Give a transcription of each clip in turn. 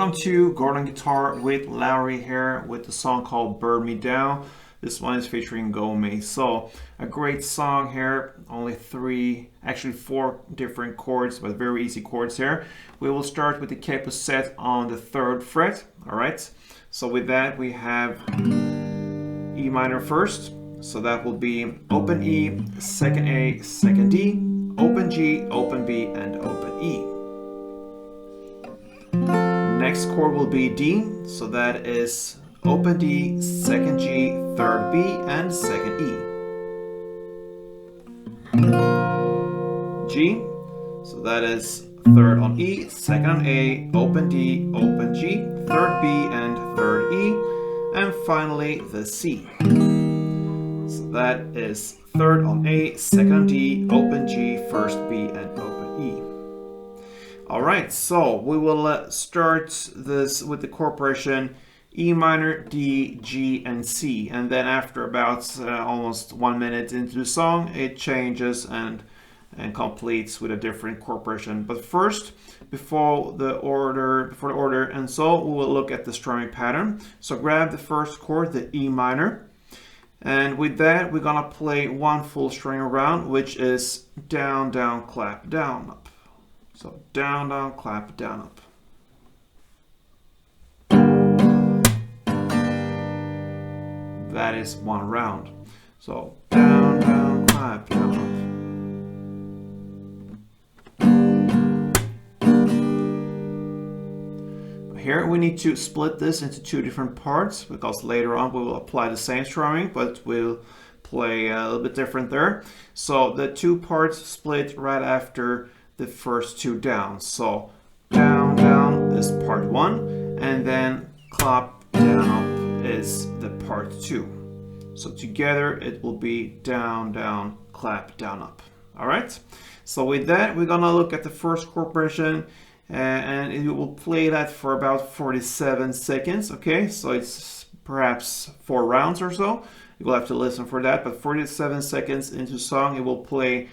Welcome to Gordon Guitar with Lowry here with the song called Burn Me Down. This one is featuring Gomey. So a great song here, only four different chords, but very easy chords here. We will start with the capo set on the 3rd fret, all right? So with that we have E minor first, so that will be open E, second A, second D, open G, open B, and open E. Next chord will be D, so that is open D, second G, third B, and second E. G, so that is third on E, second on A, open D, open G, third B, and third E, and finally the C. So that is third on A, second on D, open G, first B, and open E. Alright, so we will start this with the chord progression E minor, D, G, and C. And then after about almost 1 minute into the song, it changes and completes with a different chord progression. But first, before the order, and so we will look at the strumming pattern. So grab the first chord, the E minor. And with that, we're gonna play one full string around, which is down, down, clap, down, up. So down, down, clap, down, up. That is one round. So down, down, clap, down, up. But here we need to split this into two different parts because later on we will apply the same strumming, but we'll play a little bit different there. So the two parts split right after the first two down. So down, down is part 1, and then clap, down, up is the part 2. So together it will be down, down, clap, down, up. All right. So with that, we're gonna look at the first chord progression, and it will play that for about 47 seconds. Okay, so it's perhaps 4 rounds or so. You will have to listen for that, but 47 seconds into the song, it will play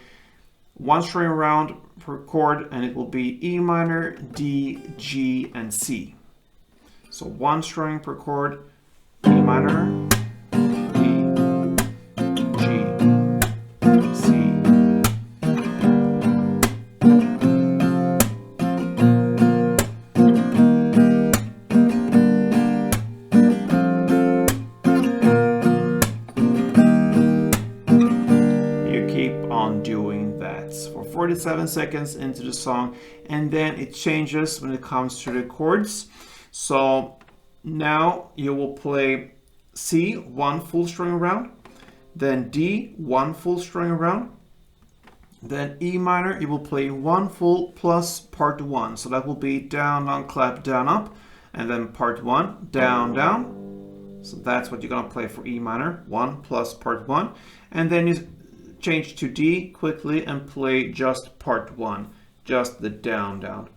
one string around per chord, and it will be E minor, D, G, and C. So one string per chord, E minor, D, G, C. You keep on doing that for 47 seconds into the song, and then it changes when it comes to the chords. So now you will play C, one full string around, then D, one full string around, then E minor, you will play one full plus part 1. So that will be down, down, clap, down, up, and then part 1, down, down. So that's what you're gonna play for E minor, 1 plus part 1, and then you change to D quickly and play just part 1, just the down, down.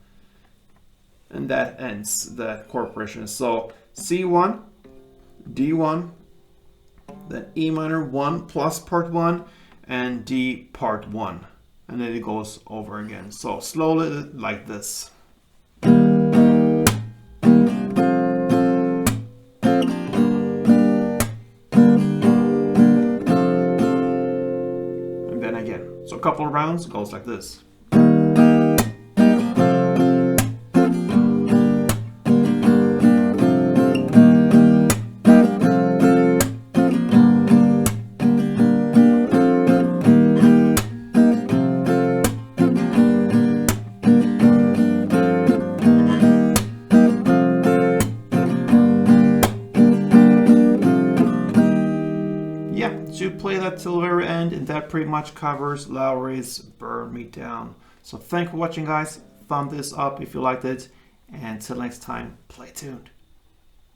And that ends that chord progression. So C1, D1, then E minor 1 plus part 1, and D part 1. And then it goes over again. So slowly like this. And then again. So a couple of rounds, it goes like this. To play that till the very end, and that pretty much covers Lowry's Burn Me Down. So thank you for watching, guys. Thumb this up if you liked it, and until next time, play tuned.